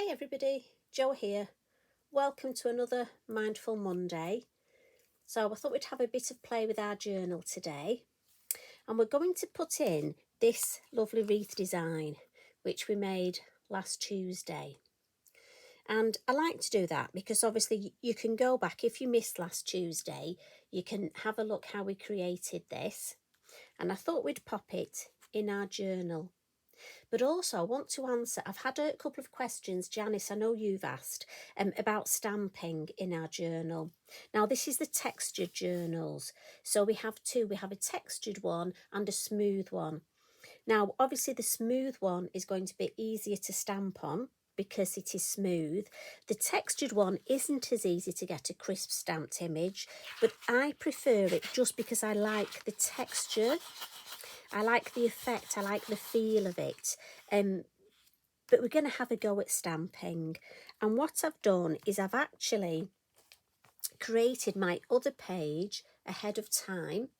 Hi everybody, Jo here. Welcome to another Mindful Monday. So I thought we'd have a bit of play with our journal today. And we're going to put in this lovely wreath design, which we made last Tuesday. And I like to do that because obviously you can go back, if you missed last Tuesday, you can have a look how we created this. And I thought we'd pop it in our journal. But also I want to answer, I've had a couple of questions, Janice, I know you've asked, about stamping in our journal. Now this is the textured journals. So we have two, we have a textured one and a smooth one. Now obviously the smooth one is going to be easier to stamp on because it is smooth. The textured one isn't as easy to get a crisp stamped image, but I prefer it just because I like the texture. I like the effect, I like the feel of it. But we're going to have a go at stamping. And what I've done is I've actually created my other page ahead of time.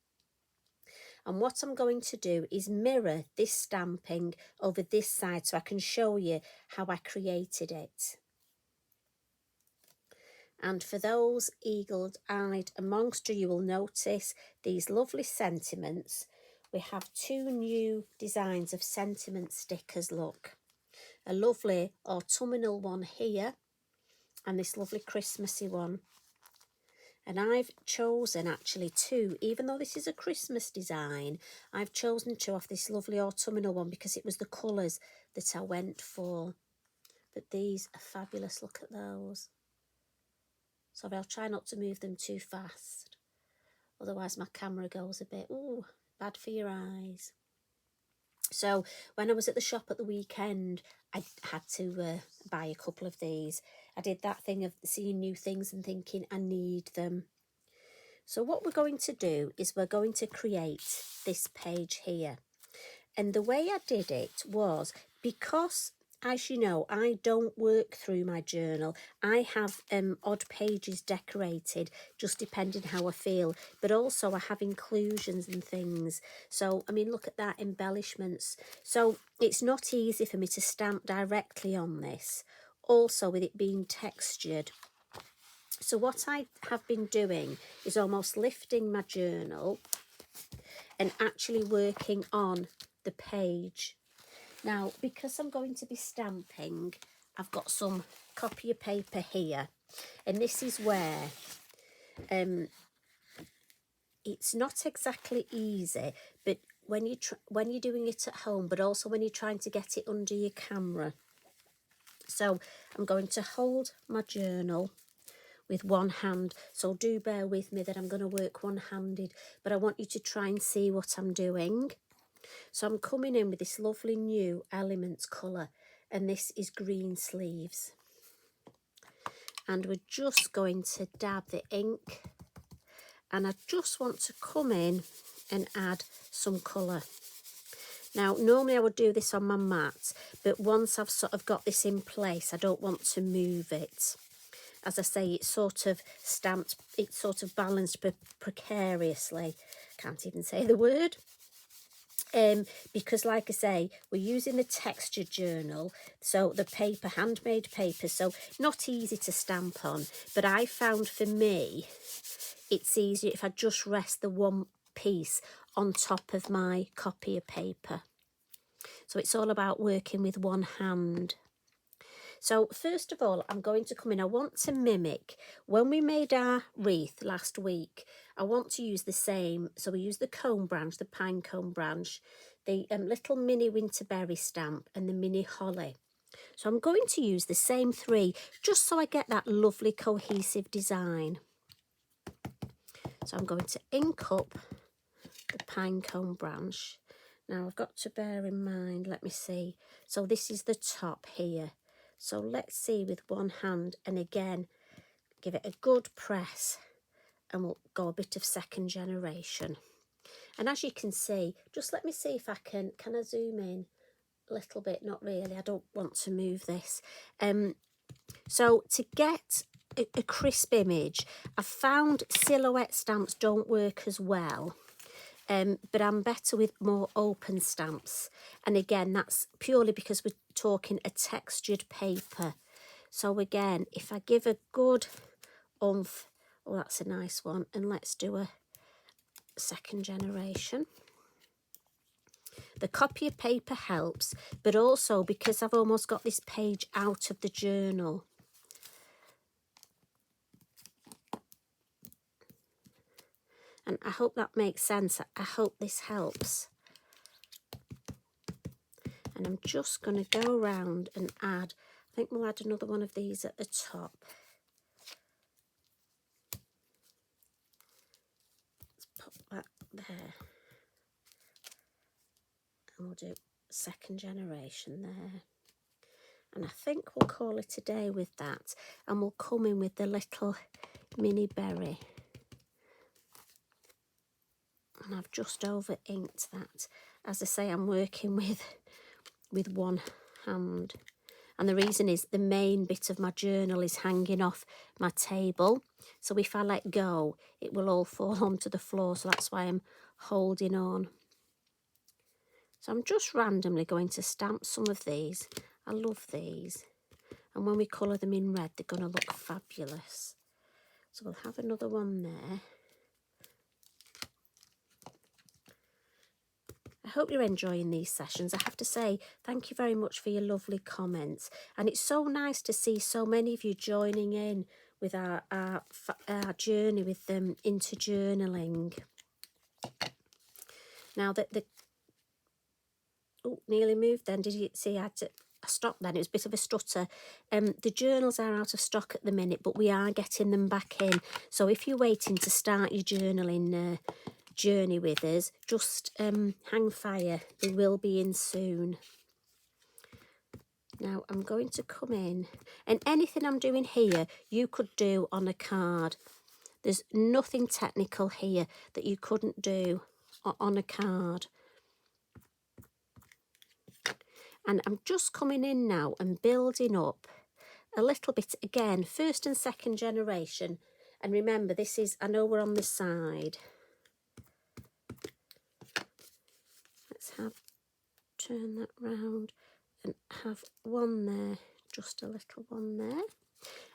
And what I'm going to do is mirror this stamping over this side so I can show you how I created it. And for those eagle-eyed amongst you will notice these lovely sentiments. We have two new designs of sentiment stickers, look. A lovely autumnal one here and this lovely Christmassy one. And I've chosen actually two, even though this is a Christmas design, I've chosen two off this lovely autumnal one because it was the colours that I went for. But these are fabulous, look at those. Sorry, I'll try not to move them too fast. Otherwise my camera goes a bit, ooh, bad for your eyes. So when I was at the shop at the weekend, I had to buy a couple of these. I did that thing of seeing new things and thinking I need them. So what we're going to do is we're going to create this page here. And the way I did it was because, as you know, I don't work through my journal. I have odd pages decorated, just depending how I feel. But also I have inclusions and things. So, I mean, look at that, embellishments. So it's not easy for me to stamp directly on this. Also with it being textured. So what I have been doing is almost lifting my journal and actually working on the page. Now, because I'm going to be stamping, I've got some copy of paper here, and this is where it's not exactly easy, but when you're doing it at home, but also when you're trying to get it under your camera. So I'm going to hold my journal with one hand, so do bear with me that I'm going to work one-handed, but I want you to try and see what I'm doing. So I'm coming in with this lovely new Elements colour, and this is Greensleeves. And we're just going to dab the ink, and I just want to come in and add some colour. Now, normally I would do this on my mat, but once I've sort of got this in place, I don't want to move it. As I say, it's sort of stamped, it's sort of balanced precariously. Can't even say the word. Because like I say, we're using the textured journal, so the paper, handmade paper, so not easy to stamp on. But I found for me, it's easier if I just rest the one piece on top of my copy of paper. So it's all about working with one hand. So first of all, I'm going to come in. I want to mimic when we made our wreath last week. I want to use the same. So we use the cone branch, the pine cone branch, the little mini winterberry stamp and the mini holly. So I'm going to use the same three just so I get that lovely cohesive design. So I'm going to ink up the pine cone branch. Now I've got to bear in mind, let me see. So this is the top here. So let's see with one hand, and again, give it a good press, and we'll go a bit of second generation. And as you can see, just let me see if I can I zoom in a little bit? Not really, I don't want to move this. So to get a crisp image, I found silhouette stamps don't work as well. But I'm better with more open stamps. And again, that's purely because we're talking a textured paper. So again, if I give a good oomph, oh, that's a nice one, and let's do a second generation. The copy of paper helps, but also because I've almost got this page out of the journal. And I hope that makes sense. I hope this helps. And I'm just going to go around and add, I think we'll add another one of these at the top. Let's put that there. And we'll do second generation there. And I think we'll call it a day with that. And we'll come in with the little mini berry. And I've just over inked that. As I say, I'm working with one hand. And the reason is the main bit of my journal is hanging off my table. So if I let go, it will all fall onto the floor. So that's why I'm holding on. So I'm just randomly going to stamp some of these. I love these. And when we colour them in red, they're going to look fabulous. So we'll have another one there. I hope you're enjoying these sessions. I have to say, thank you very much for your lovely comments. And it's so nice to see so many of you joining in with our journey with them into journaling. Now that oh, nearly moved then. Did you see I had to stop then? It was a bit of a stutter. The journals are out of stock at the minute, but we are getting them back in. So if you're waiting to start your journaling journey with us, just hang fire. They will be in soon. Now I'm going to come in, and anything I'm doing here you could do on a card. There's nothing technical here that you couldn't do on a card. And I'm just coming in now and building up a little bit again, first and second generation. And remember, this is, I know we're on the side. Let's turn that round and have one there, just a little one there.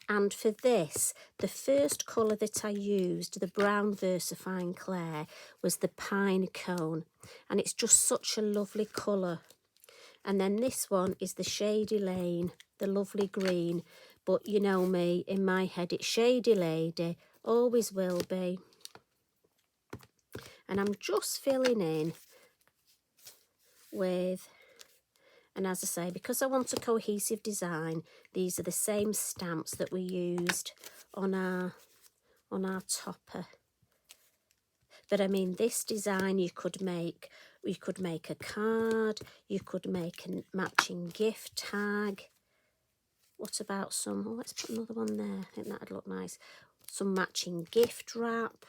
And for this, the first colour that I used, the brown VersaFine Clair, was the Pine Cone. And it's just such a lovely colour. And then this one is the Shady Lane, the lovely green. But you know me, in my head, it's Shady Lady, always will be. And I'm just filling in with, and as I say, because I want a cohesive design, these are the same stamps that we used on our topper. But I mean, this design you could make a card, you could make a matching gift tag. What about some, oh, let's put another one there, I think that'd look nice. Some matching gift wrap.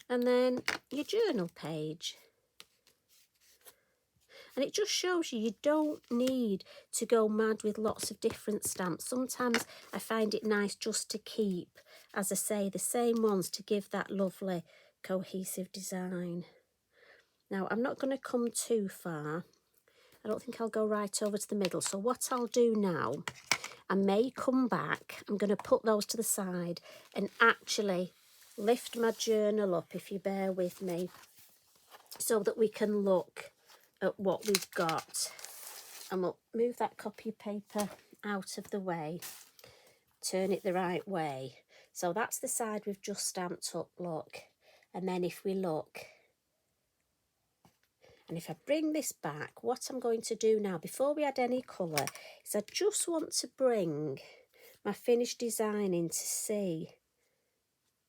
And then your journal page. And it just shows you don't need to go mad with lots of different stamps. Sometimes I find it nice just to keep, as I say, the same ones to give that lovely cohesive design. Now, I'm not going to come too far. I don't think I'll go right over to the middle. So what I'll do now, I may come back. I'm going to put those to the side and actually lift my journal up, if you bear with me, so that we can look at what we've got. And we'll move that copy paper out of the way, turn it the right way. So that's the side we've just stamped up, look. And then if we look, and if I bring this back, what I'm going to do now, before we add any colour, is I just want to bring my finished design in to see.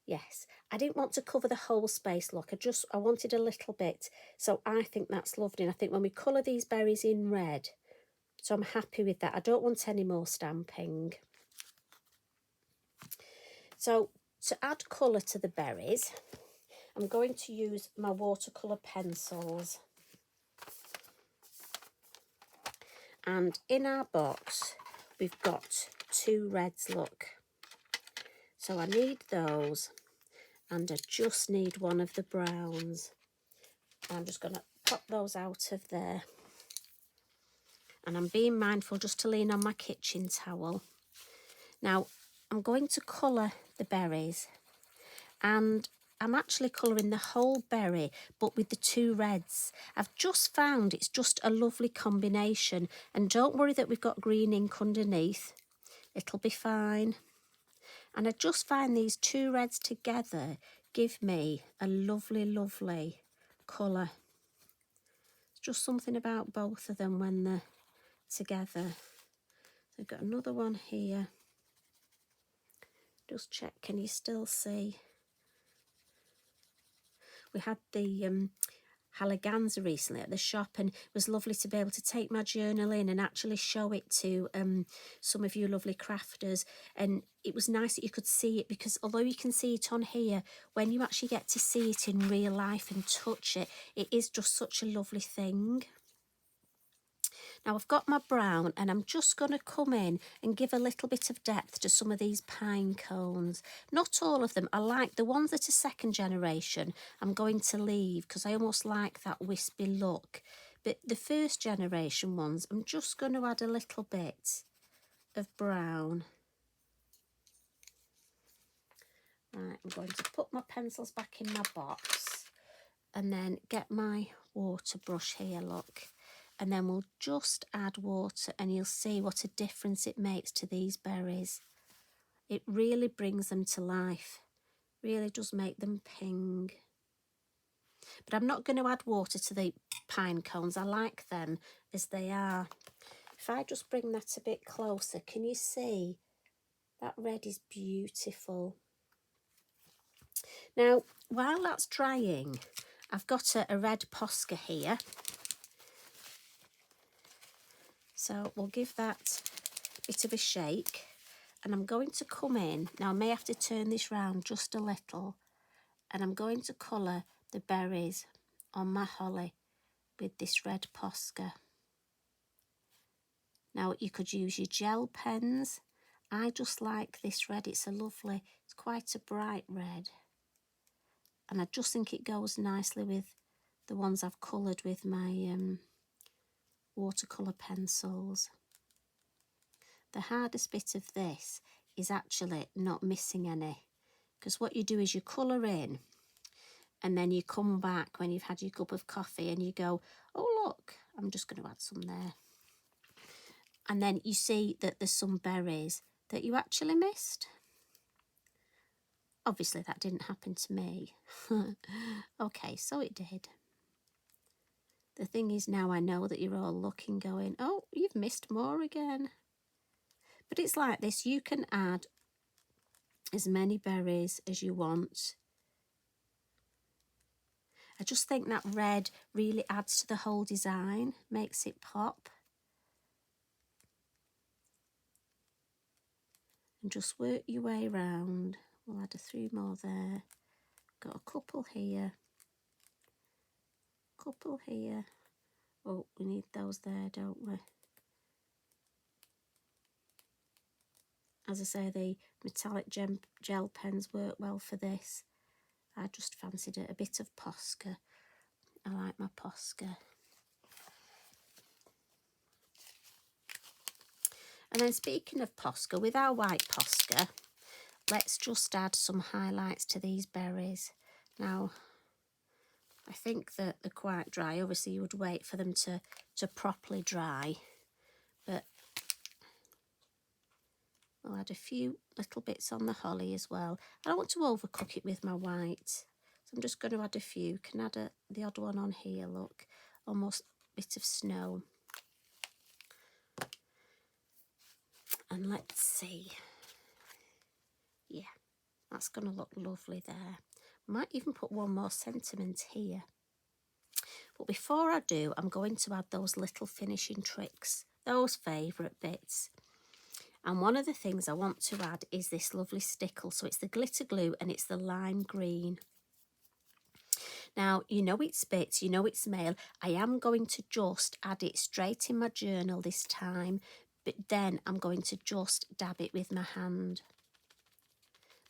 Yes, I didn't want to cover the whole space, look, I wanted a little bit. So I think that's lovely. And I think when we colour these berries in red, so I'm happy with that. I don't want any more stamping. So to add colour to the berries, I'm going to use my watercolour pencils. And in our box, we've got 2 reds, look. So I need those, and I just need one of the browns. I'm just going to pop those out of there. And I'm being mindful just to lean on my kitchen towel. Now, I'm going to colour the berries, and I'm actually colouring the whole berry, but with the two reds. I've just found it's just a lovely combination, and don't worry that we've got green ink underneath. It'll be fine. And I just find these two reds together give me a lovely, lovely colour. It's just something about both of them when they're together. So I've got another one here. Just check, can you still see? We had the Halaganza recently at the shop, and it was lovely to be able to take my journal in and actually show it to some of you lovely crafters. And it was nice that you could see it, because although you can see it on here, when you actually get to see it in real life and touch it, it is just such a lovely thing. Now I've got my brown, and I'm just going to come in and give a little bit of depth to some of these pine cones. Not all of them. I like the ones that are second generation. I'm going to leave because I almost like that wispy look. But the first generation ones, I'm just going to add a little bit of brown. Right, I'm going to put my pencils back in my box and then get my water brush here, look. And then we'll just add water, and you'll see what a difference it makes to these berries. It really brings them to life. Really does make them ping. But I'm not going to add water to the pine cones. I like them as they are. If I just bring that a bit closer, can you see? That red is beautiful. Now, while that's drying, I've got a red posca here. So we'll give that a bit of a shake, and I'm going to come in. Now I may have to turn this round just a little, and I'm going to colour the berries on my holly with this red posca. Now you could use your gel pens. I just like this red. It's quite a bright red. And I just think it goes nicely with the ones I've coloured with my watercolour pencils. The hardest bit of this is actually not missing any, because what you do is you colour in, and then you come back when you've had your cup of coffee and you go, oh look, I'm just going to add some there. And then you see that there's some berries that you actually missed. Obviously that didn't happen to me. Okay, so it did. The thing is, now I know that you're all looking going, oh, you've missed more again. But it's like this, you can add as many berries as you want. I just think that red really adds to the whole design, makes it pop. And just work your way around. We'll add a few more there. Got a couple here. Couple here. Oh, we need those there, don't we? As I say, the metallic gel pens work well for this. I just fancied it. A bit of posca. I like my posca. And then speaking of posca, with our white posca, let's just add some highlights to these berries. Now, I think that they're quite dry. Obviously, you would wait for them to properly dry. But I'll add a few little bits on the holly as well. I don't want to overcook it with my white, so I'm just going to add a few. Can add the odd one on here, look, almost a bit of snow. And let's see. Yeah, that's going to look lovely there. Might even put one more sentiment here. But before I do, I'm going to add those little finishing tricks, those favourite bits. And one of the things I want to add is this lovely stickle. So it's the glitter glue and it's the lime green. Now, you know it's bits, you know it's male. I am going to just add it straight in my journal this time, but then I'm going to just dab it with my hand,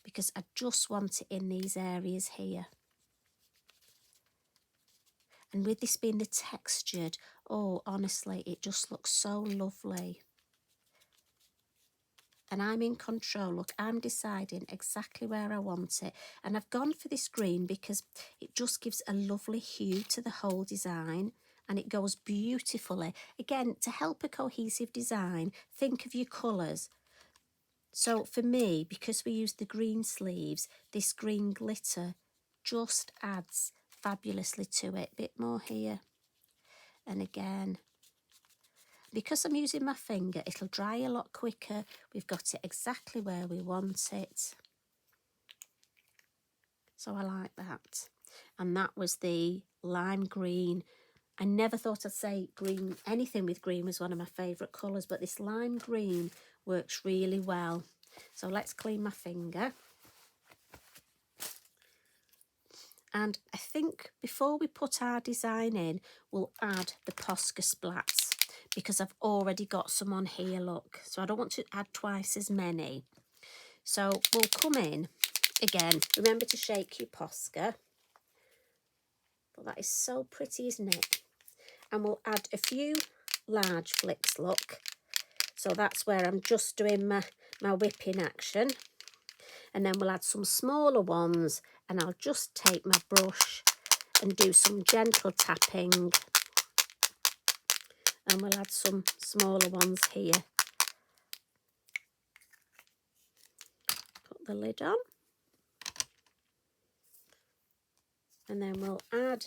because I just want it in these areas here. And with this being the textured, oh, honestly, it just looks so lovely. And I'm in control. Look, I'm deciding exactly where I want it. And I've gone for this green because it just gives a lovely hue to the whole design and it goes beautifully. Again, to help a cohesive design, think of your colours. So for me, because we use the green sleeves, this green glitter just adds fabulously to it. Bit more here. And again, because I'm using my finger, it'll dry a lot quicker. We've got it exactly where we want it. So I like that. And that was the lime green. I never thought I'd say green, anything with green was one of my favourite colours, but this lime green works really well. So let's clean my finger. And I think before we put our design in, we'll add the posca splats because I've already got some on here, look. So I don't want to add twice as many. So we'll come in, again, remember to shake your posca. But that is so pretty, isn't it? And we'll add a few large flicks, look. So that's where I'm just doing my whipping action. And then we'll add some smaller ones and I'll just take my brush and do some gentle tapping. And we'll add some smaller ones here. Put the lid on. And then we'll add,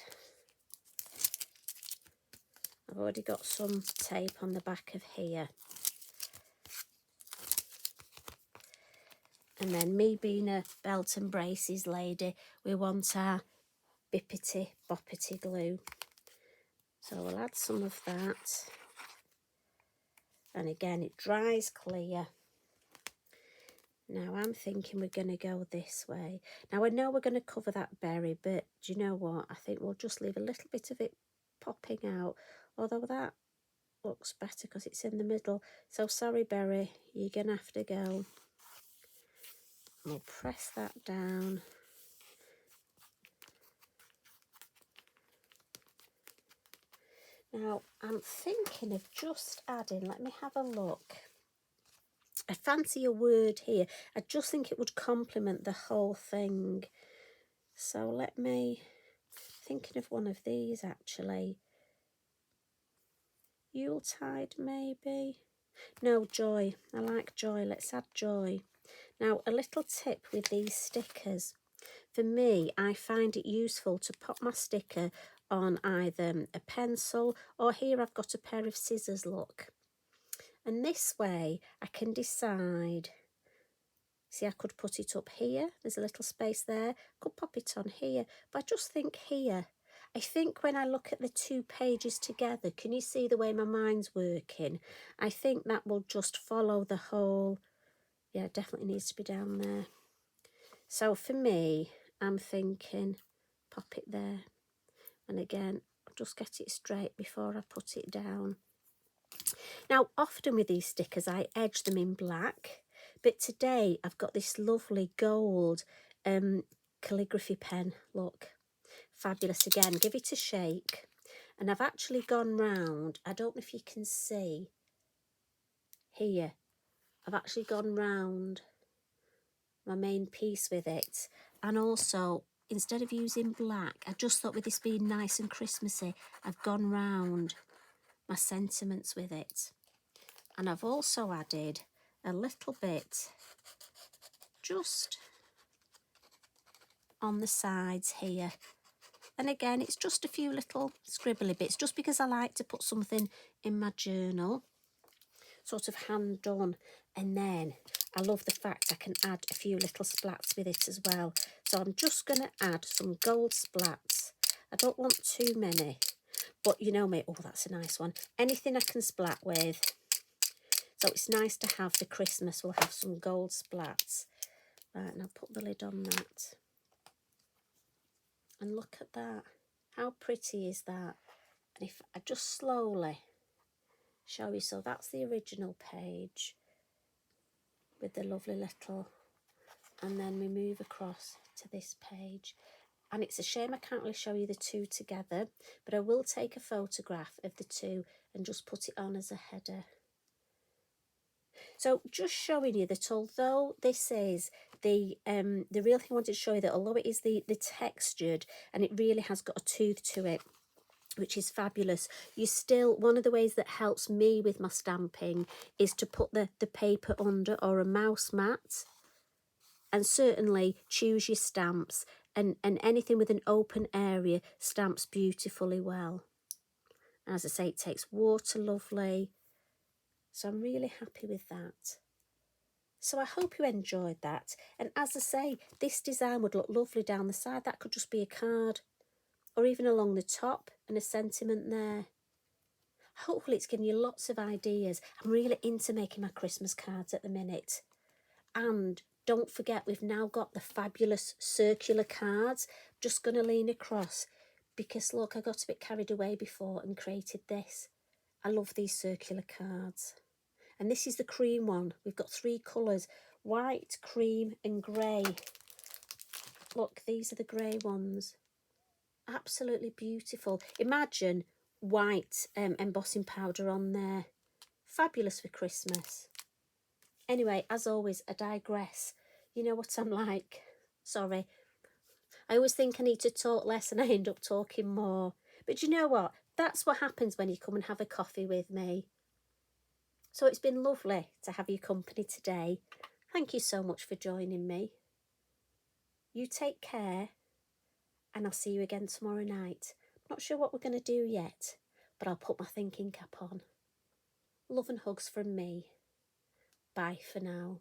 I've already got some tape on the back of here. And then me being a belt and braces lady, we want our bippity boppity glue. So we'll add some of that. And again, it dries clear. Now I'm thinking we're going to go this way. Now I know we're going to cover that berry, but do you know what? I think we'll just leave a little bit of it popping out. Although that looks better because it's in the middle. So sorry, berry, you're going to have to go. We'll press that down. Now I'm thinking of just adding, let me have a look. I fancy a word here. I just think it would complement the whole thing. So let me, thinking of one of these actually. Yuletide maybe? No, joy. I like joy. Let's add joy. Now a little tip with these stickers. For me, I find it useful to pop my sticker on either a pencil or here I've got a pair of scissors, look. And this way I can decide. See, I could put it up here. There's a little space there. I could pop it on here. But I just think here. I think when I look at the two pages together, can you see the way my mind's working? I think that will just follow the whole. Yeah, it definitely needs to be down there. So for me, I'm thinking pop it there. And again, I'll just get it straight before I put it down. Now, often with these stickers, I edge them in black. But today I've got this lovely gold calligraphy pen, look. Fabulous again, give it a shake. And I've actually gone round, I don't know if you can see here, I've actually gone round my main piece with it. And also, instead of using black, I just thought with this being nice and Christmassy, I've gone round my sentiments with it. And I've also added a little bit just on the sides here. And again, it's just a few little scribbly bits, just because I like to put something in my journal, sort of hand done. And then I love the fact I can add a few little splats with it as well. So I'm just going to add some gold splats. I don't want too many, but you know me, oh, that's a nice one. Anything I can splat with. So it's nice to have for Christmas, we'll have some gold splats. Right, and I'll put the lid on that. And look at that. How pretty is that? And if I just slowly show you, so that's the original page with the lovely little, and then we move across to this page. And it's a shame I can't really show you the two together, but I will take a photograph of the two and just put it on as a header. So just showing you that although this is the real thing I wanted to show you, that although it is the textured and it really has got a tooth to it, which is fabulous, you still, one of the ways that helps me with my stamping is to put the paper under, or a mouse mat, and certainly choose your stamps, and anything with an open area stamps beautifully well. As I say, it takes water lovely, so I'm really happy with that. So I hope you enjoyed that. And as I say, this design would look lovely down the side. That could just be a card, or even along the top, and a sentiment there. Hopefully it's given you lots of ideas. I'm really into making my Christmas cards at the minute. And don't forget, we've now got the fabulous circular cards. Just going to lean across because look, I got a bit carried away before and created this. I love these circular cards. And this is the cream one. We've got 3 colours, white, cream and grey. Look, these are the grey ones. Absolutely beautiful. Imagine white embossing powder on there. Fabulous for Christmas. Anyway, as always, I digress. You know what I'm like. Sorry. I always think I need to talk less and I end up talking more. But you know what? That's what happens when you come and have a coffee with me. So it's been lovely to have your company today. Thank you so much for joining me. You take care, and I'll see you again tomorrow night. Not sure what we're going to do yet, but I'll put my thinking cap on. Love and hugs from me. Bye for now.